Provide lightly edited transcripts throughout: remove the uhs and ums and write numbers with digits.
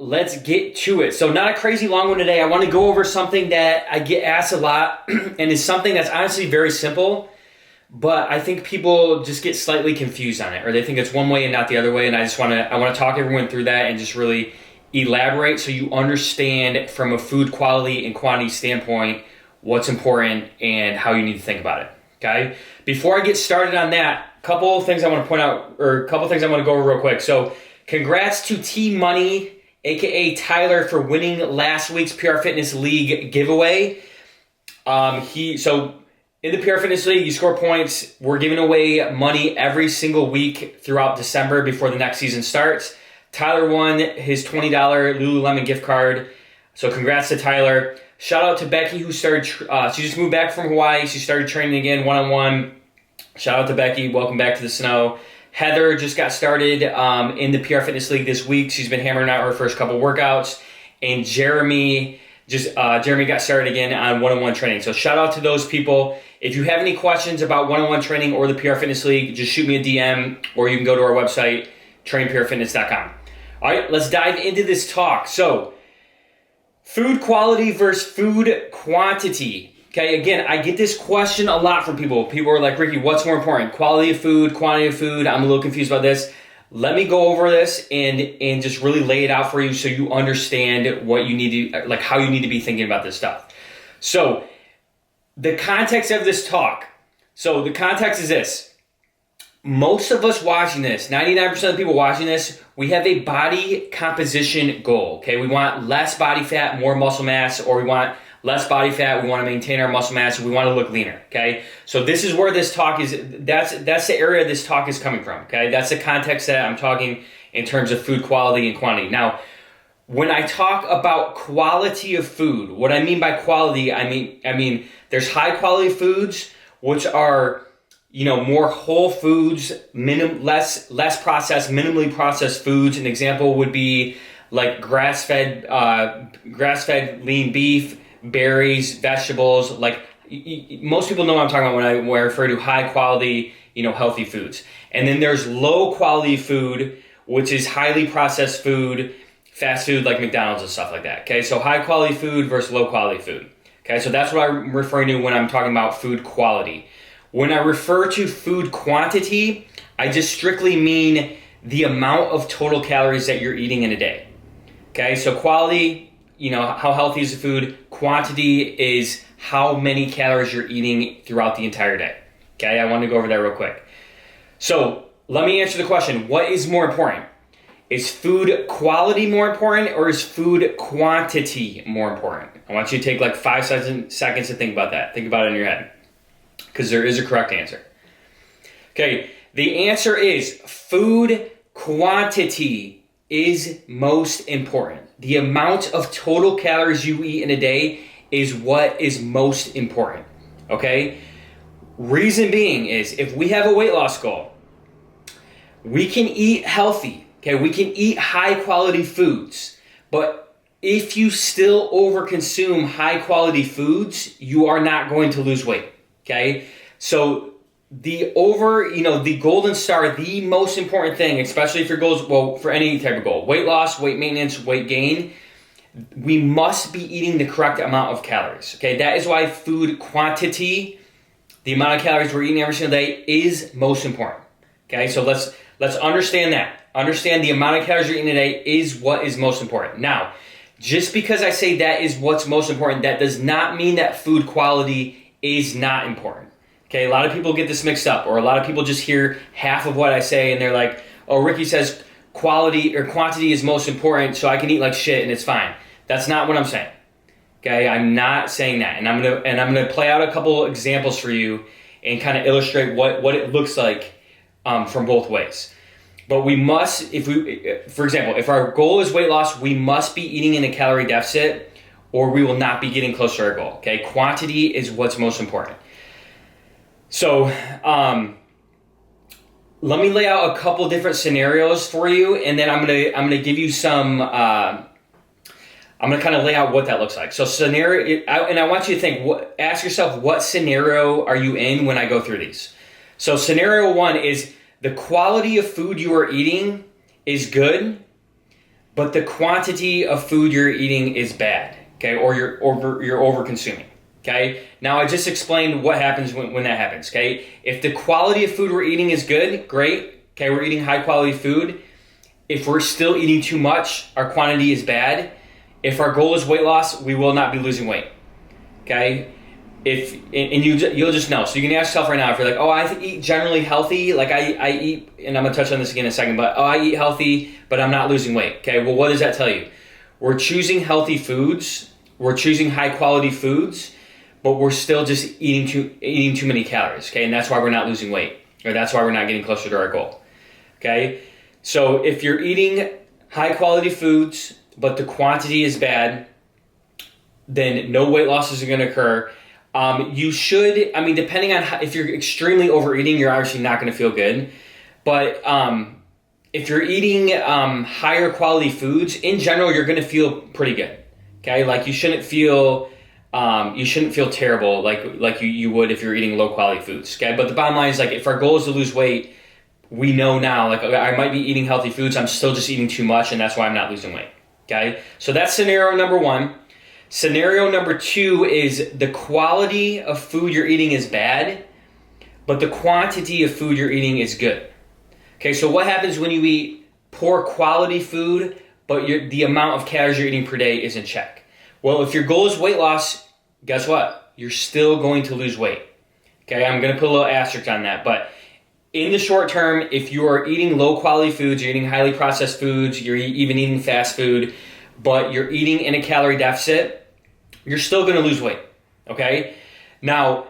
let's get to it. So not a crazy long one today. I want to go over something that I get asked a lot and is something that's honestly very simple, but I think people just get slightly confused on it, or they think it's one way and not the other way. And I want to talk everyone through that and just really elaborate so you understand from a food quality and quantity standpoint what's important and how you need to think about it. Okay. Before I get started on that, a couple of things I want to point out, or a couple of things I want to go over real quick. So congrats to T Money, aka Tyler, for winning last week's PR Fitness League giveaway. So in the PR Fitness League, you score points. We're giving away money every single week throughout December before the next season starts. Tyler won his $20 Lululemon gift card. So congrats to Tyler. Shout out to Becky, who started, she just moved back from Hawaii. She started training again one-on-one. Shout out to Becky. Welcome back to the snow. Heather just got started in the PR Fitness League this week. She's been hammering out her first couple workouts. And Jeremy got started again on one-on-one training. So shout out to those people. If you have any questions about one-on-one training or the PR Fitness League, just shoot me a DM, or you can go to our website, trainprfitness.com. All right, let's dive into this talk. So, food quality versus food quantity. Okay, again, I get this question a lot from people. People are like, Ricky, what's more important? Quality of food, quantity of food? I'm a little confused about this. Let me go over this and just really lay it out for you so you understand what you need to, like how you need to be thinking about this stuff. So, the context of this talk. So, the context is this. Most of us watching this, 99% of people watching this, we have a body composition goal, okay? We want less body fat, more muscle mass, or we want less body fat, we want to maintain our muscle mass, we want to look leaner, okay? So this is where this talk is, that's the area this talk is coming from, okay? That's the context that I'm talking in terms of food quality and quantity. Now, when I talk about quality of food, what I mean by quality, I mean there's high quality foods, which are more whole foods, less processed, minimally processed foods. An example would be like grass-fed lean beef, berries, vegetables. Like most people know what I'm talking about when I refer to high quality, healthy foods. And then there's low quality food, which is highly processed food, fast food like McDonald's and stuff like that. Okay, so high quality food versus low quality food. Okay, so that's what I'm referring to when I'm talking about food quality. When I refer to food quantity, I just strictly mean the amount of total calories that you're eating in a day. Okay, so quality, how healthy is the food? Quantity is how many calories you're eating throughout the entire day. Okay, I want to go over that real quick. So let me answer the question, what is more important? Is food quality more important, or is food quantity more important? I want you to take like 5 seconds to think about that. Think about it in your head, because there is a correct answer. Okay, the answer is food quantity is most important. The amount of total calories you eat in a day is what is most important, okay? Reason being is if we have a weight loss goal, we can eat healthy, okay? We can eat high quality foods, but if you still overconsume high quality foods, you are not going to lose weight. Okay, so the golden star, the most important thing, especially if your goals, well, for any type of goal, weight loss, weight maintenance, weight gain, we must be eating the correct amount of calories. Okay, that is why food quantity, the amount of calories we're eating every single day, is most important. Okay, so let's understand that. Understand the amount of calories you're eating a day is what is most important. Now, just because I say that is what's most important, that does not mean that food quality is not important. Okay, a lot of people get this mixed up, or a lot of people just hear half of what I say and they're like, oh, Ricky says quality or quantity is most important, so I can eat like shit and it's fine. That's not what I'm saying. Okay, I'm not saying that. And I'm gonna play out a couple examples for you and kind of illustrate what it looks like from both ways. But we must, for example, if our goal is weight loss, we must be eating in a calorie deficit, or we will not be getting close to our goal. Okay, quantity is what's most important. So let me lay out a couple different scenarios for you, and then I'm gonna give you some. I'm gonna kind of lay out what that looks like. So and I want you to think. Ask yourself, what scenario are you in when I go through these? So scenario one is the quality of food you are eating is good, but the quantity of food you're eating is bad, okay, or you're over consuming. Okay, now I just explained what happens when that happens. Okay, if the quality of food we're eating is good, great. Okay, we're eating high quality food. If we're still eating too much, our quantity is bad. If our goal is weight loss, we will not be losing weight. Okay, you'll just know. So you can ask yourself right now, if you're like, oh, I eat generally healthy, like I eat, and I'm gonna touch on this again in a second, but I eat healthy, but I'm not losing weight. Okay, well, what does that tell you? We're choosing healthy foods, we're choosing high quality foods, but we're still just eating too many calories. Okay, and that's why we're not losing weight, or that's why we're not getting closer to our goal. Okay, so if you're eating high quality foods, but the quantity is bad, then no weight losses are going to occur. You should, depending on if you're extremely overeating, you're obviously not going to feel good. But if you're eating higher quality foods, in general, you're going to feel pretty good. Okay, like you shouldn't feel terrible like you would if you're eating low quality foods. Okay, but the bottom line is, like, if our goal is to lose weight, we know now, like, I might be eating healthy foods, I'm still just eating too much, and that's why I'm not losing weight. Okay, so that's scenario number one. Scenario number two is the quality of food you're eating is bad, but the quantity of food you're eating is good. Okay, so what happens when you eat poor quality food, but the amount of calories you're eating per day is in check? Well, if your goal is weight loss, guess what? You're still going to lose weight. Okay, I'm going to put a little asterisk on that, but in the short term, if you are eating low quality foods, you're eating highly processed foods, you're even eating fast food, but you're eating in a calorie deficit, you're still going to lose weight, okay? Now,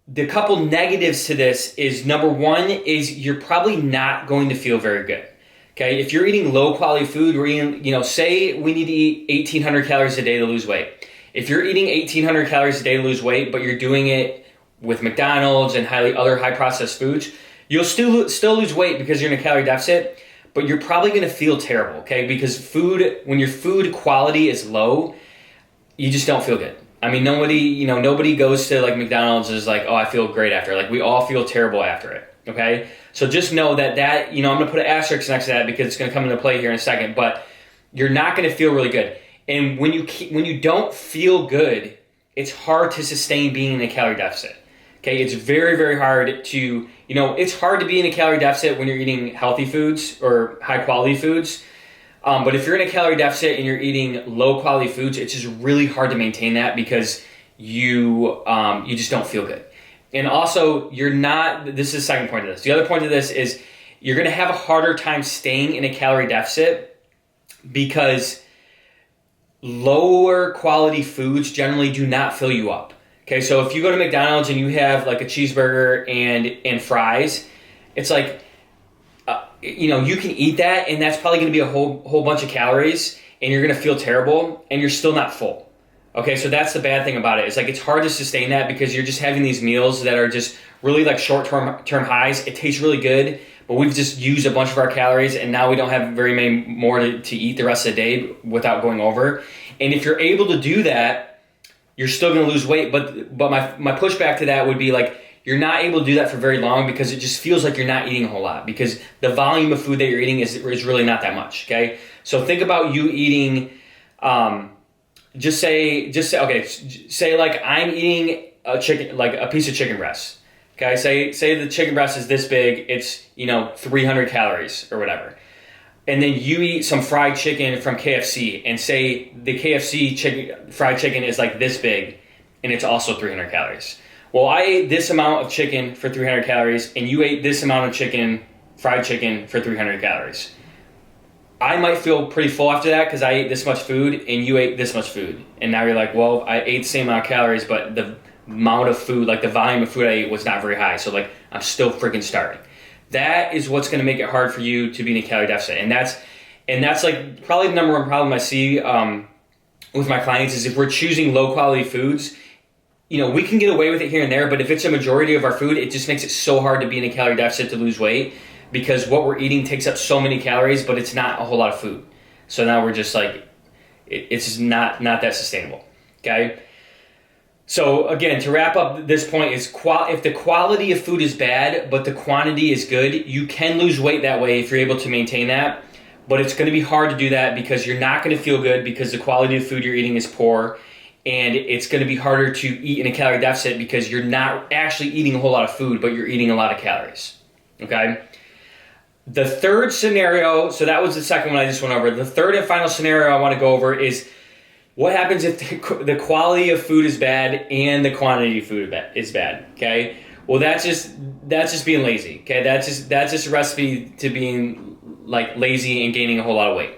the couple negatives to this is, number one is you're probably not going to feel very good, okay? If you're eating low quality food, we're eating, say we need to eat 1,800 calories a day to lose weight. If you're eating 1,800 calories a day to lose weight, but you're doing it with McDonald's and other high processed foods, you'll still lose weight because you're in a calorie deficit, but you're probably going to feel terrible, okay? Because when your food quality is low, you just don't feel good. Nobody goes to like McDonald's and is like, oh, I feel great after. Like, we all feel terrible after it, okay? So just know that I'm going to put an asterisk next to that because it's going to come into play here in a second, but you're not going to feel really good. And when you don't feel good, it's hard to sustain being in a calorie deficit. Okay, it's very, very hard to, it's hard to be in a calorie deficit when you're eating healthy foods or high quality foods. But if you're in a calorie deficit and you're eating low quality foods, it's just really hard to maintain that because you just don't feel good. And also, this is the second point of this. The other point of this is you're going to have a harder time staying in a calorie deficit because lower quality foods generally do not fill you up. Okay, so if you go to McDonald's and you have like a cheeseburger and fries, it's like, you can eat that and that's probably going to be a whole bunch of calories and you're going to feel terrible and you're still not full. Okay, so that's the bad thing about it. It's like it's hard to sustain that because you're just having these meals that are just really like short-term highs. It tastes really good, but we've just used a bunch of our calories and now we don't have very many more to eat the rest of the day without going over. And if you're able to do that, you're still going to lose weight. But my pushback to that would be like, you're not able to do that for very long because it just feels like you're not eating a whole lot because the volume of food that you're eating is really not that much, okay? So think about you eating, say like I'm eating a chicken, like a piece of chicken breast, okay? Say the chicken breast is this big, it's, 300 calories or whatever. And then you eat some fried chicken from KFC and say the KFC fried chicken is like this big and it's also 300 calories. Well, I ate this amount of chicken for 300 calories and you ate this amount of fried chicken for 300 calories. I might feel pretty full after that because I ate this much food and you ate this much food. And now you're like, well, I ate the same amount of calories, but the amount of food, like the volume of food I ate was not very high. So like I'm still freaking starving. That is what's going to make it hard for you to be in a calorie deficit. And that's like probably the number one problem I see with my clients is if we're choosing low quality foods, we can get away with it here and there, but if it's a majority of our food, it just makes it so hard to be in a calorie deficit to lose weight because what we're eating takes up so many calories, but it's not a whole lot of food. So now we're just like, it's just not that sustainable, okay? So again, to wrap up this point is if the quality of food is bad, but the quantity is good, you can lose weight that way if you're able to maintain that. but it's going to be hard to do that because you're not going to feel good because the quality of food you're eating is poor, and it's going to be harder to eat in a calorie deficit because you're not actually eating a whole lot of food, but you're eating a lot of calories, okay? The third scenario, so that was the second one I just went over. The third and final scenario I want to go over is what happens if the quality of food is bad and the quantity of food is bad, okay? Well, that's just being lazy, okay? That's just a recipe to being like lazy and gaining a whole lot of weight.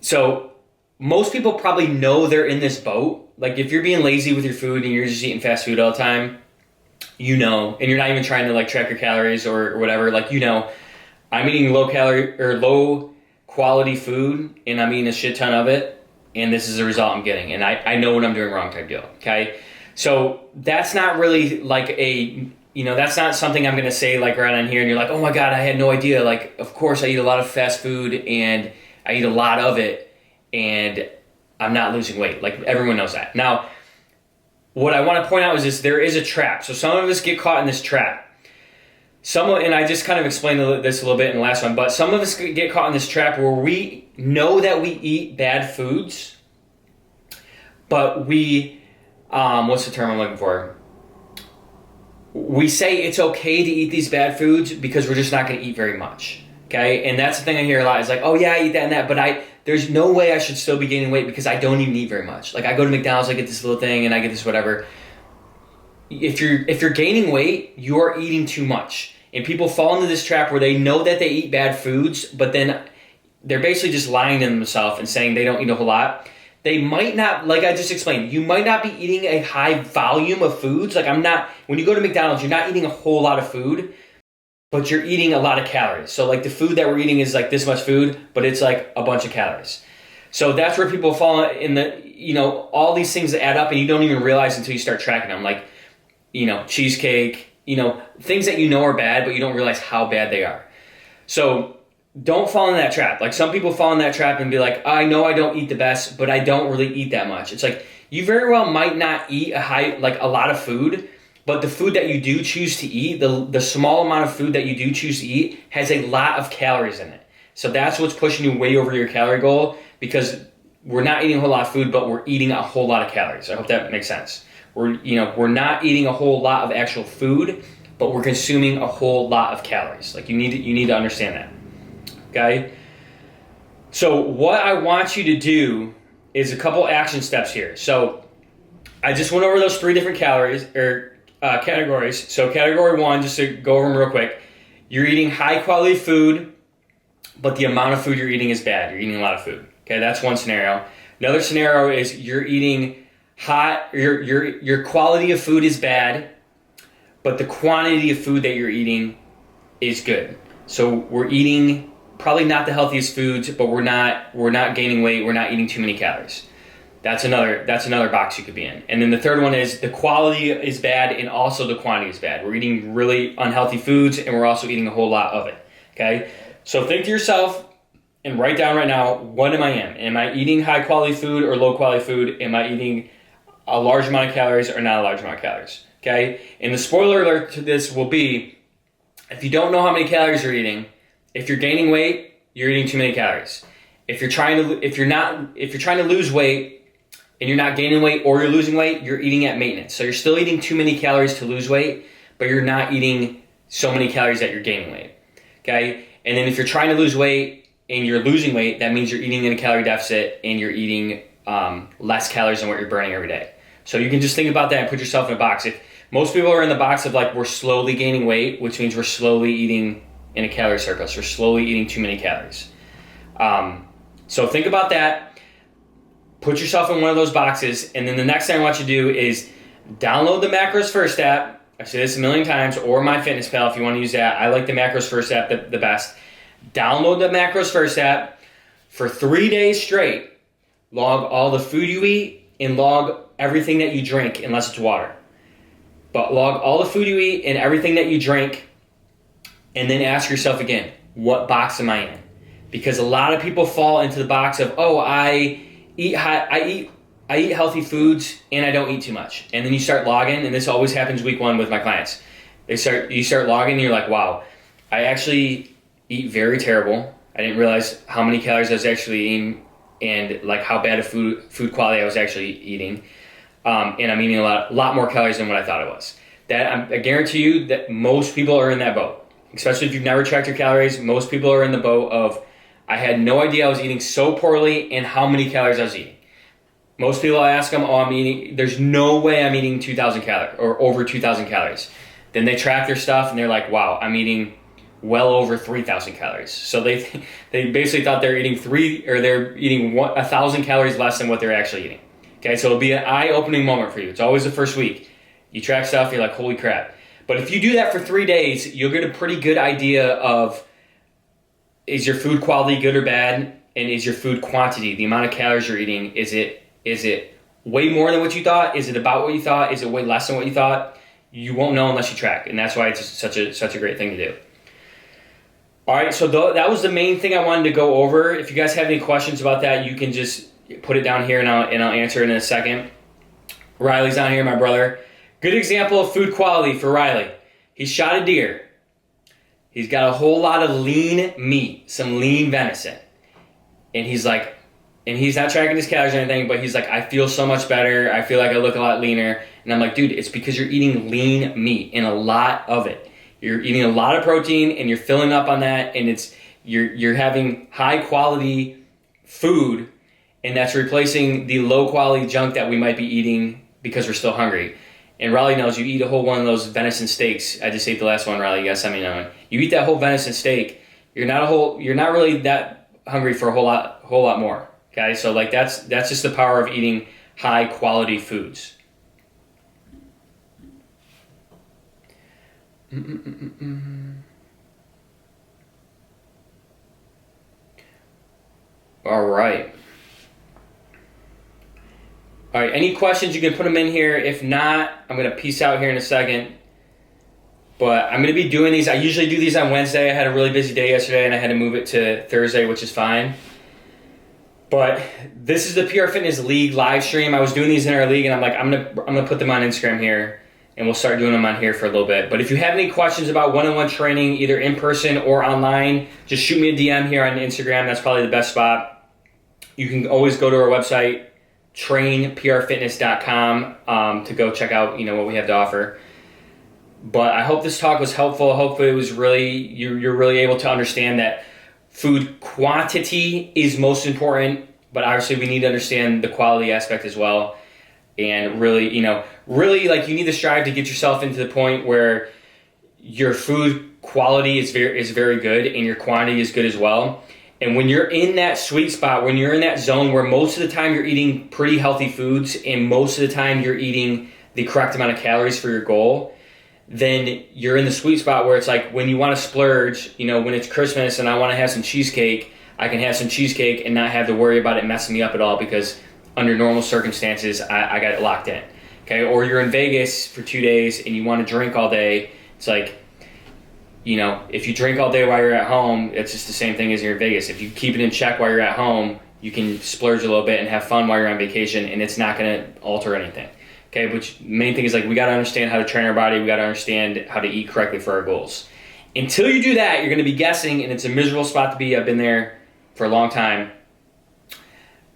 So most people probably know they're in this boat. Like if you're being lazy with your food and you're just eating fast food all the time, you know, and you're not even trying to like track your calories or whatever, like, you know, I'm eating low calorie or low quality food and I'm eating a shit ton of it, and this is the result I'm getting, and I know what I'm doing wrong type deal, okay? So that's not really like that's not something I'm going to say like right on here and you're like, oh my God, I had no idea. Like, of course I eat a lot of fast food and I eat a lot of it and I'm not losing weight. Like everyone knows that. Now, what I want to point out is this, there is a trap. So some of us get caught in this trap. And I just kind of explained this a little bit in the last one, but some of us get caught in this trap where we know that we eat bad foods, but we, what's the term I'm looking for? We say it's okay to eat these bad foods because we're just not going to eat very much, okay? And that's the thing I hear a lot. It's like, oh yeah, I eat that and that, but there's no way I should still be gaining weight because I don't even eat very much. Like I go to McDonald's, I get this little thing and I get this whatever. If you're gaining weight, you're eating too much. And people fall into this trap where they know that they eat bad foods, but then they're basically just lying to themselves and saying they don't eat a whole lot. They might not, like I just explained, you might not be eating a high volume of foods. Like when you go to McDonald's, you're not eating a whole lot of food, but you're eating a lot of calories. So like the food that we're eating is like this much food, but it's like a bunch of calories. So that's where people fall in all these things that add up and you don't even realize until you start tracking them. Like, cheesecake, things that are bad, but you don't realize how bad they are. So don't fall in that trap. Like some people fall in that trap and be like, I know I don't eat the best, but I don't really eat that much. It's like, you very well might not eat a lot of food, but the food that you do choose to eat, the small amount of food that you do choose to eat has a lot of calories in it. So that's what's pushing you way over your calorie goal, because we're not eating a whole lot of food, but we're eating a whole lot of calories. I hope that makes sense. We're not eating a whole lot of actual food, but we're consuming a whole lot of calories. Like you need to understand that. Okay? So what I want you to do is a couple action steps here. So I just went over those 3 different categories. So category 1, just to go over them real quick, you're eating high quality food, but the amount of food you're eating is bad. You're eating a lot of food. Okay, that's one scenario. Another scenario is you're eating your quality of food is bad, but the quantity of food that you're eating is good. So we're eating probably not the healthiest foods, but we're not gaining weight. We're not eating too many calories. That's another box you could be in. And then the third one is the quality is bad and also the quantity is bad. We're eating really unhealthy foods and we're also eating a whole lot of it. Okay? So think to yourself and write down right now, what am I in? Am I eating high quality food or low quality food? Am I eating a large amount of calories or not a large amount of calories? Okay? And the spoiler alert to this will be, if you don't know how many calories you're eating, if you're gaining weight, you're eating too many calories. If you're trying to lose weight and you're not gaining weight or you're losing weight, you're eating at maintenance. So you're still eating too many calories to lose weight, but you're not eating so many calories that you're gaining weight. Okay? And then if you're trying to lose weight and you're losing weight, that means you're eating in a calorie deficit and you're eating less calories than what you're burning every day. So you can just think about that and put yourself in a box. If most people are in the box of like, we're slowly gaining weight, which means we're slowly eating in a calorie surplus. We're slowly eating too many calories. So think about that. Put yourself in one of those boxes. And then the next thing I want you to do is download the Macros First app. I've said this a million times, or MyFitnessPal if you want to use that. I like the Macros First app the best. Download the Macros First app for 3 days straight. Log all the food you eat and log everything that you drink, unless it's water. But log all the food you eat and everything that you drink, and then ask yourself again, what box am I in? Because a lot of people fall into the box of, oh, I eat healthy foods and I don't eat too much. And then you start logging, and this always happens week 1 with my clients. You start logging and you're like, wow, I actually eat very terrible. I didn't realize how many calories I was actually eating and like how bad of food quality I was actually eating. And I'm eating a lot more calories than what I thought it was. I guarantee you that most people are in that boat. Especially if you've never tracked your calories, most people are in the boat of, I had no idea I was eating so poorly and how many calories I was eating. Most people, I ask them, there's no way I'm eating 2,000 calories or over 2,000 calories. Then they track their stuff and they're like, wow, I'm eating well over 3,000 calories. So they basically thought they're eating 1,000 calories less than what they're actually eating. Okay, so it'll be an eye-opening moment for you. It's always the first week. You track stuff, you're like, holy crap. But if you do that for 3 days, you'll get a pretty good idea of, is your food quality good or bad? And is your food quantity, the amount of calories you're eating, is it way more than what you thought? Is it about what you thought? Is it way less than what you thought? You won't know unless you track. And that's why it's such a great thing to do. All right, so that was the main thing I wanted to go over. If you guys have any questions about that, you can just put it down here and I'll answer it in a second. Riley's down here, my brother. Good example of food quality for Riley. He shot a deer. He's got a whole lot of lean meat, some lean venison. And he's like, and he's not tracking his calories or anything, but he's like, I feel so much better. I feel like I look a lot leaner. And I'm like, dude, it's because you're eating lean meat and a lot of it. You're eating a lot of protein and you're filling up on that, and you're having high quality food, and that's replacing the low quality junk that we might be eating because we're still hungry. And Riley knows, you eat a whole one of those venison steaks. I just ate the last one, Riley. You guys sent me another one. You eat that whole venison steak, you're not really that hungry for a whole lot more. Okay, so like that's just the power of eating high quality foods. All right. All right, any questions, you can put them in here. If not, I'm going to peace out here in a second. But I'm going to be doing these. I usually do these on Wednesday. I had a really busy day yesterday, and I had to move it to Thursday, which is fine. But this is the PR Fitness League live stream. I was doing these in our league, and I'm like, I'm gonna put them on Instagram here, and we'll start doing them on here for a little bit. But if you have any questions about one-on-one training, either in person or online, just shoot me a DM here on Instagram. That's probably the best spot. You can always go to our website, trainprfitness.com, to go check out what we have to offer. But I hope this talk was helpful. Hopefully it was you're really able to understand that food quantity is most important, but obviously we need to understand the quality aspect as well. And really like you need to strive to get yourself into the point where your food quality is very good and your quantity is good as well. And when you're in that sweet spot, when you're in that zone where most of the time you're eating pretty healthy foods and most of the time you're eating the correct amount of calories for your goal, then you're in the sweet spot where it's like when you want to splurge, when it's Christmas and I want to have some cheesecake, I can have some cheesecake and not have to worry about it messing me up at all because under normal circumstances, I got it locked in. Okay, or you're in Vegas for 2 days and you want to drink all day. It's like, if you drink all day while you're at home, it's just the same thing as you're in Vegas. If you keep it in check while you're at home, you can splurge a little bit and have fun while you're on vacation, and it's not going to alter anything. Okay, which main thing is like we got to understand how to train our body. We got to understand how to eat correctly for our goals. Until you do that, you're going to be guessing, and it's a miserable spot to be. I've been there for a long time,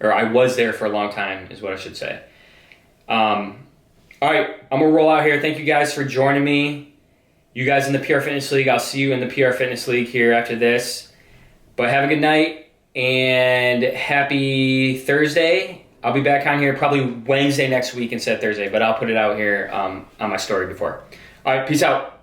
or I was there for a long time, is what I should say. All right, I'm gonna roll out here. Thank you guys for joining me. You guys in the PR Fitness League, I'll see you in the PR Fitness League here after this. But have a good night and happy Thursday. I'll be back on here probably Wednesday next week instead of Thursday, but I'll put it out here on my story before. All right, peace out.